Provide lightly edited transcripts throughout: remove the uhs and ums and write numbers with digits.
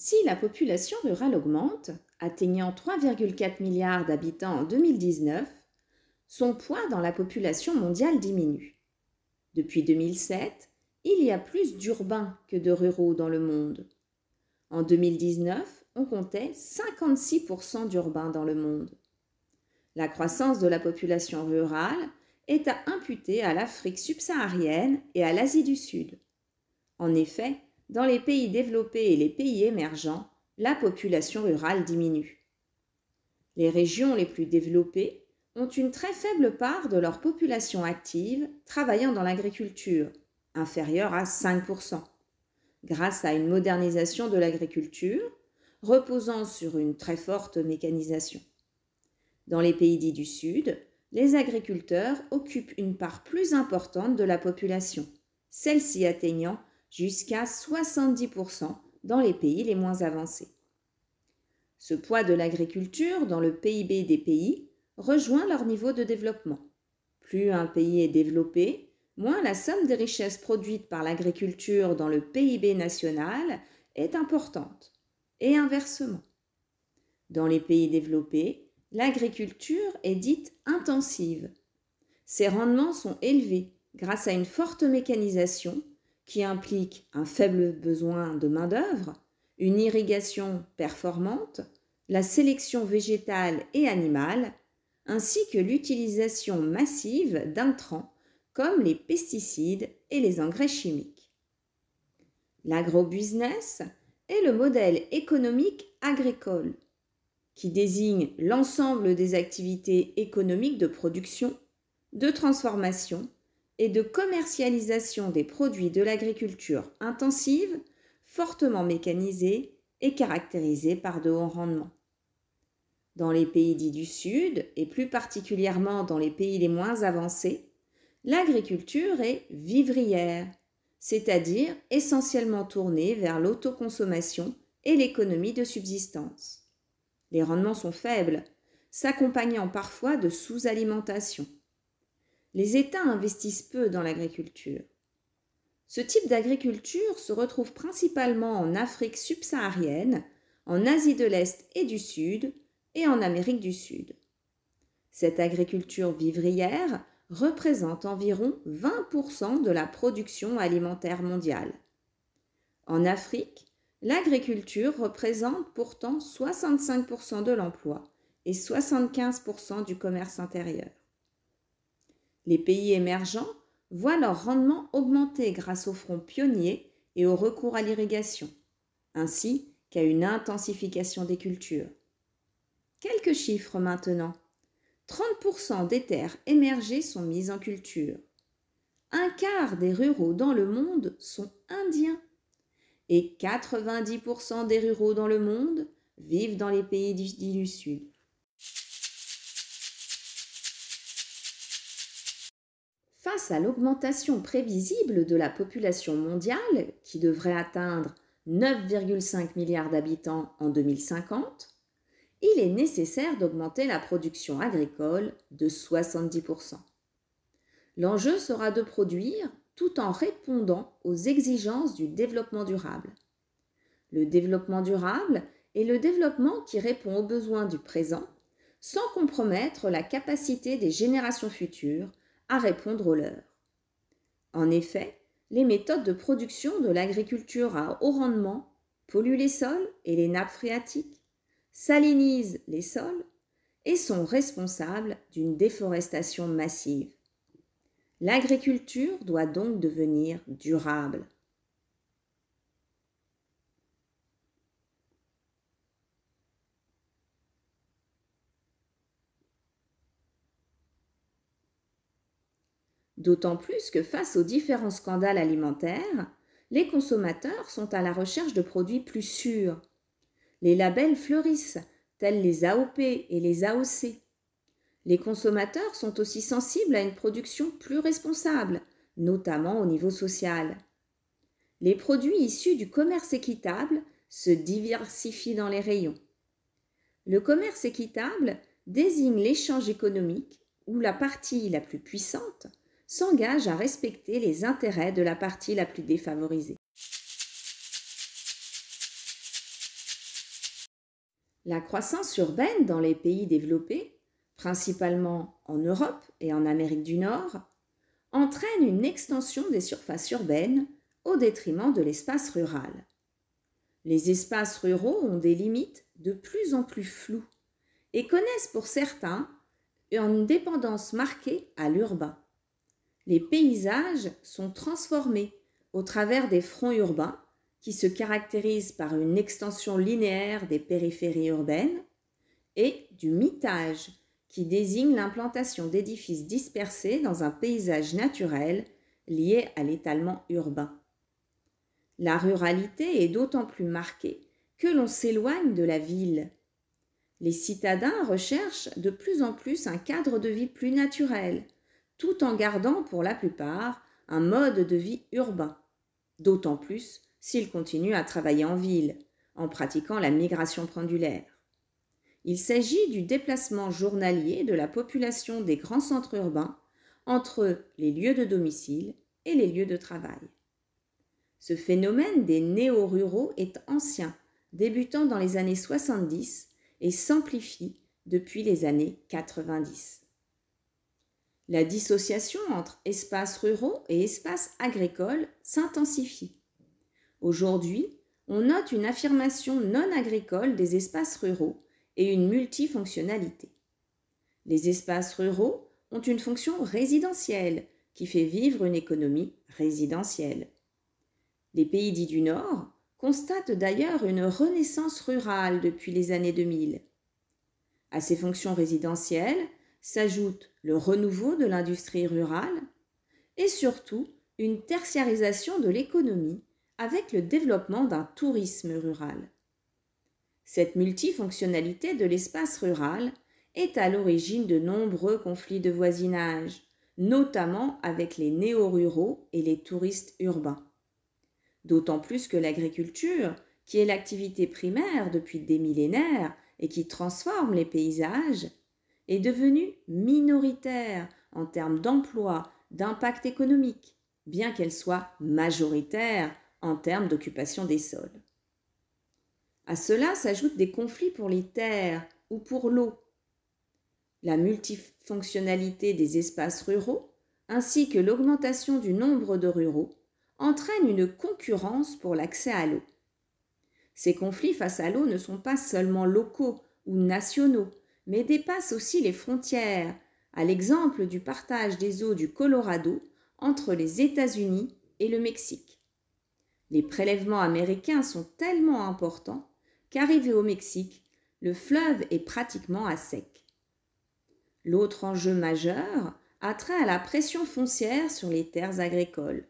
Si la population rurale augmente, atteignant 3,4 milliards d'habitants en 2019, son poids dans la population mondiale diminue. Depuis 2007, il y a plus d'urbains que de ruraux dans le monde. En 2019, on comptait 56% d'urbains dans le monde. La croissance de la population rurale est à imputer à l'Afrique subsaharienne et à l'Asie du Sud. En effet, dans les pays développés et les pays émergents, la population rurale diminue. Les régions les plus développées ont une très faible part de leur population active travaillant dans l'agriculture, inférieure à 5%, grâce à une modernisation de l'agriculture reposant sur une très forte mécanisation. Dans les pays dits du Sud, les agriculteurs occupent une part plus importante de la population, celle-ci atteignant jusqu'à 70% dans les pays les moins avancés. Ce poids de l'agriculture dans le PIB des pays rejoint leur niveau de développement. Plus un pays est développé, moins la somme des richesses produites par l'agriculture dans le PIB national est importante, et inversement. Dans les pays développés, l'agriculture est dite intensive. Ses rendements sont élevés grâce à une forte mécanisation qui implique un faible besoin de main-d'œuvre, une irrigation performante, la sélection végétale et animale, ainsi que l'utilisation massive d'intrants comme les pesticides et les engrais chimiques. L'agrobusiness est le modèle économique agricole qui désigne l'ensemble des activités économiques de production, de transformation et de commercialisation des produits de l'agriculture intensive, fortement mécanisée et caractérisée par de hauts rendements. Dans les pays dits du Sud, et plus particulièrement dans les pays les moins avancés, l'agriculture est vivrière, c'est-à-dire essentiellement tournée vers l'autoconsommation et l'économie de subsistance. Les rendements sont faibles, s'accompagnant parfois de sous-alimentation. Les États investissent peu dans l'agriculture. Ce type d'agriculture se retrouve principalement en Afrique subsaharienne, en Asie de l'Est et du Sud et en Amérique du Sud. Cette agriculture vivrière représente environ 20% de la production alimentaire mondiale. En Afrique, l'agriculture représente pourtant 65% de l'emploi et 75% du commerce intérieur. Les pays émergents voient leur rendement augmenter grâce aux fronts pionniers et au recours à l'irrigation, ainsi qu'à une intensification des cultures. Quelques chiffres maintenant. 30% des terres émergées sont mises en culture. Un quart des ruraux dans le monde sont indiens. Et 90% des ruraux dans le monde vivent dans les pays dits du Sud. Face à l'augmentation prévisible de la population mondiale, qui devrait atteindre 9,5 milliards d'habitants en 2050, il est nécessaire d'augmenter la production agricole de 70%. L'enjeu sera de produire tout en répondant aux exigences du développement durable. Le développement durable est le développement qui répond aux besoins du présent sans compromettre la capacité des générations futures à répondre aux leurs. En effet, les méthodes de production de l'agriculture à haut rendement polluent les sols et les nappes phréatiques, salinisent les sols et sont responsables d'une déforestation massive. L'agriculture doit donc devenir durable. D'autant plus que face aux différents scandales alimentaires, les consommateurs sont à la recherche de produits plus sûrs. Les labels fleurissent, tels les AOP et les AOC. Les consommateurs sont aussi sensibles à une production plus responsable, notamment au niveau social. Les produits issus du commerce équitable se diversifient dans les rayons. Le commerce équitable désigne l'échange économique où la partie la plus puissante s'engage à respecter les intérêts de la partie la plus défavorisée. La croissance urbaine dans les pays développés, principalement en Europe et en Amérique du Nord, entraîne une extension des surfaces urbaines au détriment de l'espace rural. Les espaces ruraux ont des limites de plus en plus floues et connaissent pour certains une dépendance marquée à l'urbain. Les paysages sont transformés au travers des fronts urbains qui se caractérisent par une extension linéaire des périphéries urbaines et du mitage qui désigne l'implantation d'édifices dispersés dans un paysage naturel lié à l'étalement urbain. La ruralité est d'autant plus marquée que l'on s'éloigne de la ville. Les citadins recherchent de plus en plus un cadre de vie plus naturel, tout en gardant pour la plupart un mode de vie urbain, d'autant plus s'ils continuent à travailler en ville, en pratiquant la migration pendulaire. Il s'agit du déplacement journalier de la population des grands centres urbains entre les lieux de domicile et les lieux de travail. Ce phénomène des néo-ruraux est ancien, débutant dans les années 70 et s'amplifie depuis les années 90. La dissociation entre espaces ruraux et espaces agricoles s'intensifie. Aujourd'hui, on note une affirmation non agricole des espaces ruraux et une multifonctionnalité. Les espaces ruraux ont une fonction résidentielle qui fait vivre une économie résidentielle. Les pays dits du Nord constatent d'ailleurs une renaissance rurale depuis les années 2000. À ces fonctions résidentielles s'ajoute le renouveau de l'industrie rurale et surtout une tertiarisation de l'économie avec le développement d'un tourisme rural. Cette multifonctionnalité de l'espace rural est à l'origine de nombreux conflits de voisinage, notamment avec les néo-ruraux et les touristes urbains. D'autant plus que l'agriculture, qui est l'activité primaire depuis des millénaires et qui transforme les paysages, est devenue minoritaire en termes d'emploi, d'impact économique, bien qu'elle soit majoritaire en termes d'occupation des sols. À cela s'ajoutent des conflits pour les terres ou pour l'eau. La multifonctionnalité des espaces ruraux, ainsi que l'augmentation du nombre de ruraux, entraînent une concurrence pour l'accès à l'eau. Ces conflits face à l'eau ne sont pas seulement locaux ou nationaux, mais dépassent aussi les frontières, à l'exemple du partage des eaux du Colorado entre les États-Unis et le Mexique. Les prélèvements américains sont tellement importants qu'arrivé au Mexique, le fleuve est pratiquement à sec. L'autre enjeu majeur a trait à la pression foncière sur les terres agricoles.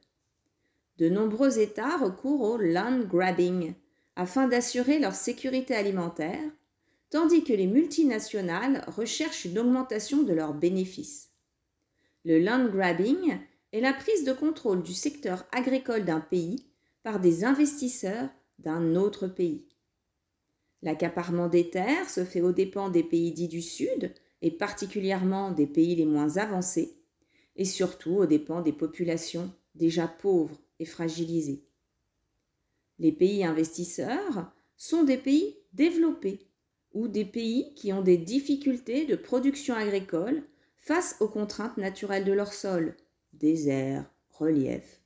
De nombreux États recourent au land grabbing afin d'assurer leur sécurité alimentaire, tandis que les multinationales recherchent une augmentation de leurs bénéfices. Le land grabbing est la prise de contrôle du secteur agricole d'un pays par des investisseurs d'un autre pays. L'accaparement des terres se fait aux dépens des pays dits du Sud, et particulièrement des pays les moins avancés, et surtout aux dépens des populations déjà pauvres et fragilisées. Les pays investisseurs sont des pays développés ou des pays qui ont des difficultés de production agricole face aux contraintes naturelles de leur sol, désert, relief,